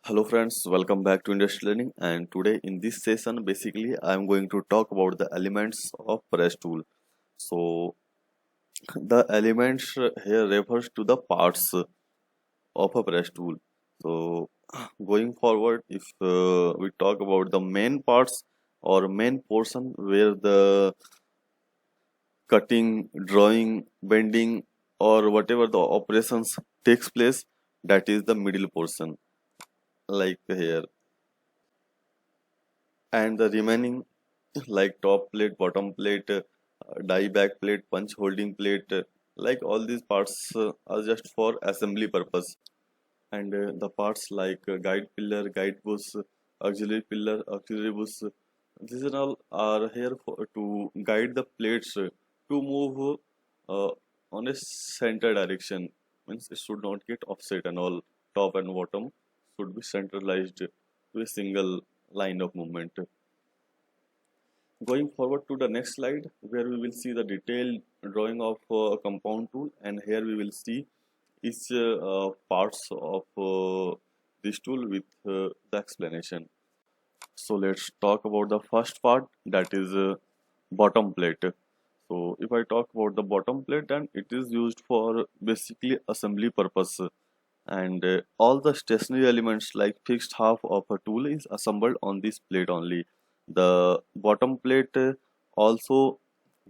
Hello friends, welcome back to Industrial Learning, and today in this session basically I am going to talk about the elements of press tool. So the elements here refers to the parts of a press tool. So going forward, if we talk about the main parts or main portion where the cutting, drawing, bending or whatever the operations takes place, that is the middle portion like here, and the remaining like top plate, bottom plate, die back plate, punch holding plate, like all these parts are just for assembly purpose. And the parts like guide pillar, guide bush, auxiliary bush, these are all are here for to guide the plates to move uh, on a center direction. Means it should not get offset, and all top and bottom should be centralized to a single line of movement. Going forward to the next slide, where we will see the detailed drawing of a compound tool, and here we will see each parts of this tool with the explanation. So let's talk about the first part, that is bottom plate. So if I talk about the bottom plate, then it is used for basically assembly purpose, and all the stationary elements like fixed half of a tool is assembled on this plate only. The bottom plate also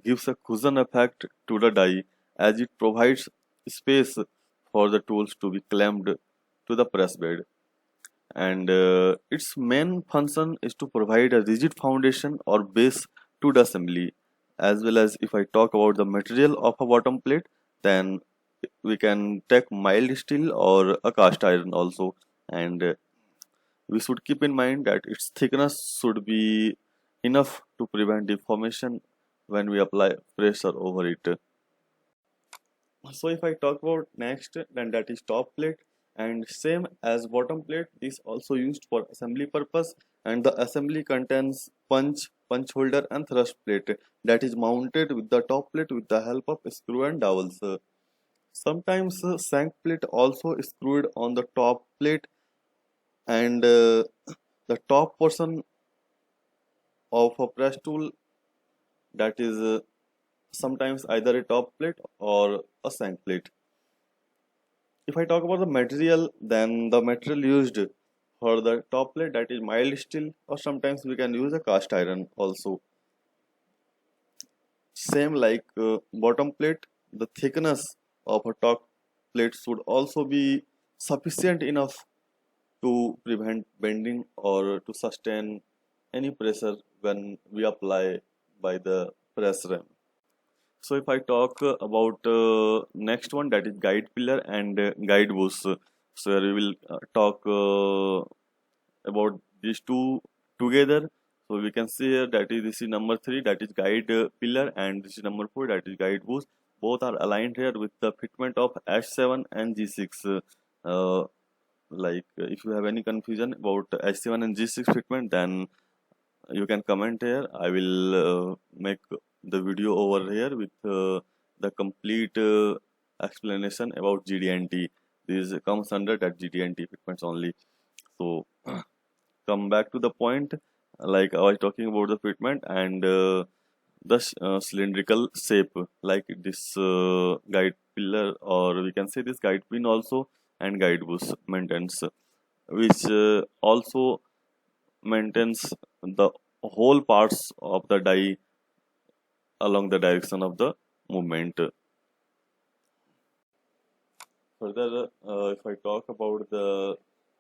gives a cushion effect to the die, as it provides space for the tools to be clamped to the press bed, and its main function is to provide a rigid foundation or base to the assembly. As well as if I talk about the material of a bottom plate, then we can take mild steel or a cast iron also, and we should keep in mind that its thickness should be enough to prevent deformation when we apply pressure over it. So if I talk about next, then that is top plate, and same as bottom plate, this also used for assembly purpose, and the assembly contains punch holder and thrust plate that is mounted with the top plate with the help of screw and dowels. Sometimes shank plate also screwed on the top plate, and the top portion of a press tool, that is sometimes either a top plate or a shank plate. If I talk about the material, then the material used for the top plate, that is mild steel, or sometimes we can use a cast iron also. Same like bottom plate, the thickness of a top plate should also be sufficient enough to prevent bending or to sustain any pressure when we apply by the press ram. So if I talk about next one, that is guide pillar and guide bush. So here we will talk about these two together. So we can see here that is this is number 3, that is guide pillar, and this is number 4, that is guide bush. Both are aligned here with the fitment of H7 and G6. If you have any confusion about H7 and G6 fitment, then you can comment here. I will make the video over here with the complete explanation about GD&T. This comes under that GD&T fitments only. So come back to the point, like I was talking about the fitment and the cylindrical shape, like this guide pillar, or we can say this guide pin also, and guide bush maintains, which also maintains the whole parts of the die along the direction of the movement. Further, if I talk about the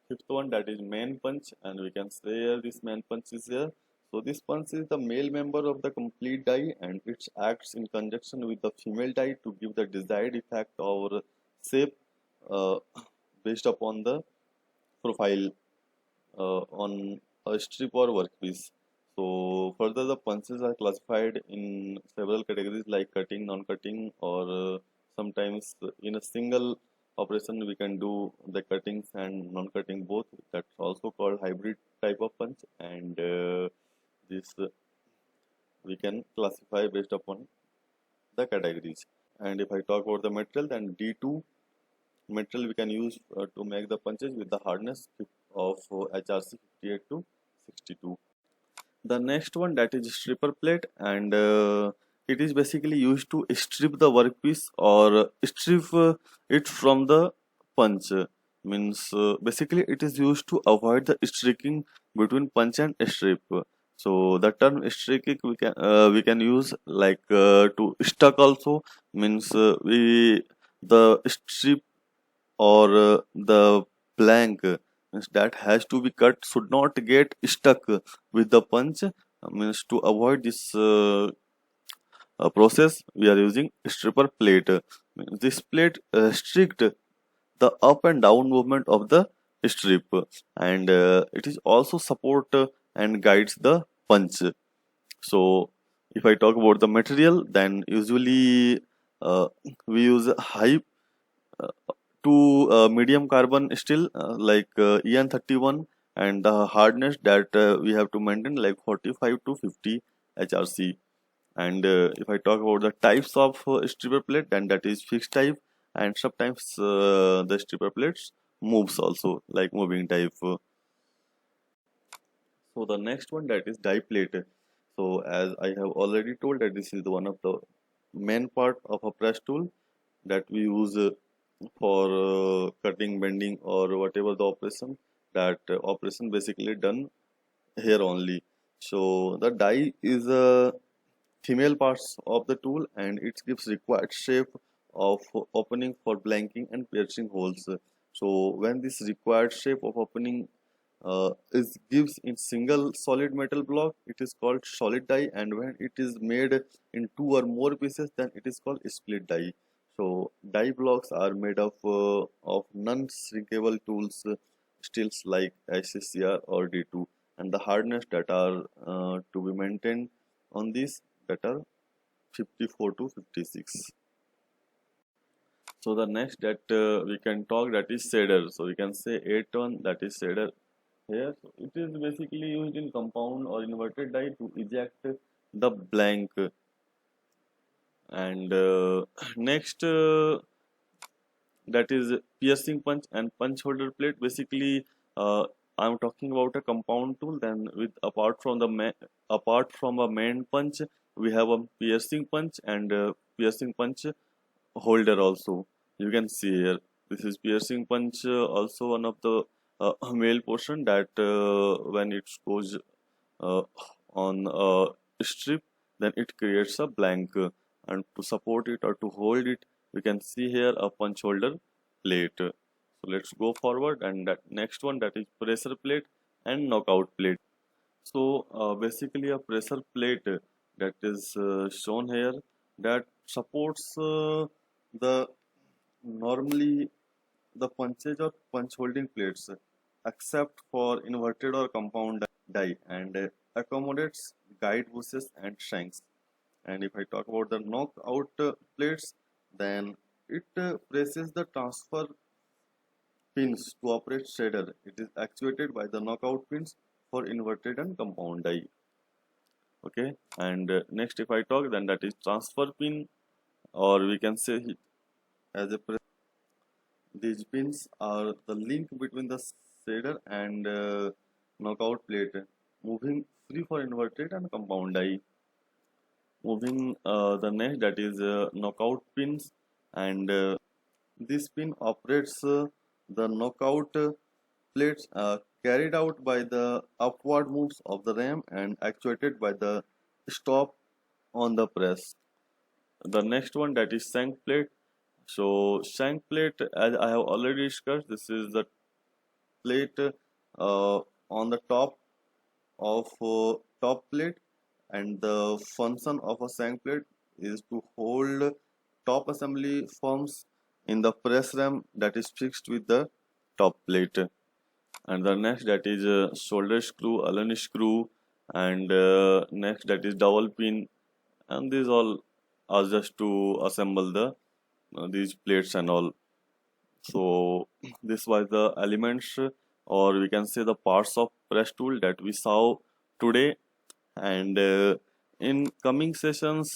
fifth one, that is main punch, and we can say here this main punch is here. So this punch is the male member of the complete die, and it acts in conjunction with the female die to give the desired effect or shape uh, based upon the profile on a strip or workpiece. So further, the punches are classified in several categories like cutting, non-cutting, or sometimes in a single operation we can do the cuttings and non-cutting both. That's also called hybrid type of punch, and this we can classify based upon the categories. And if I talk about the material, then D2 material we can use to make the punches with the hardness of HRC 58 to 62. The next one, that is stripper plate, and it is basically used to strip the workpiece or strip it from the punch. Means basically it is used to avoid the streaking between punch and strip. So the term streaking we can use like to stuck also. Means we the strip or the blank means that has to be cut should not get stuck with the punch. Means to avoid this process we are using stripper plate. Means this plate restrict the up and down movement of the strip, and it is also support and guides the punch. So if I talk about the material, then usually we use high to medium carbon steel like EN31, and the hardness that we have to maintain like 45 to 50 HRC. And if I talk about the types of stripper plate, then that is fixed type, and sometimes the stripper plates moves also like moving type. So the next one, that is die plate. So as I have already told that this is the one of the main part of a press tool that we use for cutting, bending, or whatever the operation. That operation basically done here only. So the die is a female parts of the tool, and it gives required shape of opening for blanking and piercing holes. So when this required shape of opening is gives in single solid metal block, it is called solid die, and when it is made in two or more pieces, then it is called split die. So die blocks are made of non-shrinkable tools, steels like SCCR or D2, and the hardness that are to be maintained on this, that are 54 to 56. So the next that we can talk, that is shader. So we can say 8-1, that is shader here. So it is basically used in compound or inverted die to eject the blank. And next that is piercing punch and punch holder plate. Basically I'm talking about a compound tool. Then with apart from a main punch, we have a piercing punch and piercing punch holder also. You can see here, this is piercing punch, also one of the male portion that when it goes uh, on a strip, then it creates a blank, and to support it or to hold it, we can see here a punch holder plate. So let's go forward, and that next one, that is pressure plate and knockout plate. So basically a pressure plate that is shown here, that supports the normally the punches or punch holding plates, except for inverted or compound die, and accommodates guide bushes and shanks. And if I talk about the knockout plates, then it presses the transfer pins to operate shader. It is actuated by the knockout pins for inverted and compound die. Okay, and next if I talk, then that is transfer pin, or we can say it as a these pins are the link between the shader and knockout plate, moving free for inverted and compound die. Moving the next, that is knockout pins, and this pin operates the knockout plates carried out by the upward moves of the ram and actuated by the stop on the press. The next one, that is shank plate. So shank plate, as I have already discussed, this is the plate on the top of top plate, and the function of a shank plate is to hold top assembly forms in the press ram that is fixed with the top plate. And the next, that is shoulder screw, Allen screw, and next, that is dowel pin, and these all are just to assemble the these plates and all. So this was the elements, or we can say the parts of press tool that we saw today. And in coming sessions,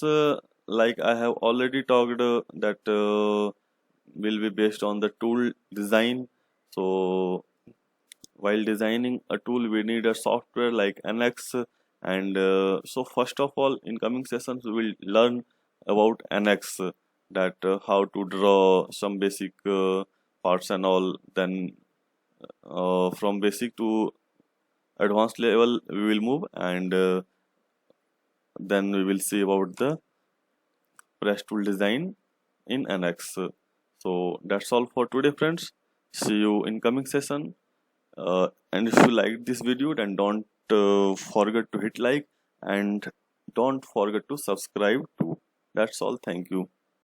like I have already talked, that will be based on the tool design. So while designing a tool we need a software like NX, and so first of all in coming sessions we will learn about NX, that how to draw some basic parts and all. Then from basic to advanced level we will move, and then we will see about the press tool design in NX. So that's all for today, friends. See you in coming session. And if you liked this video, then don't forget to hit like, and don't forget to subscribe too. That's all. Thank you.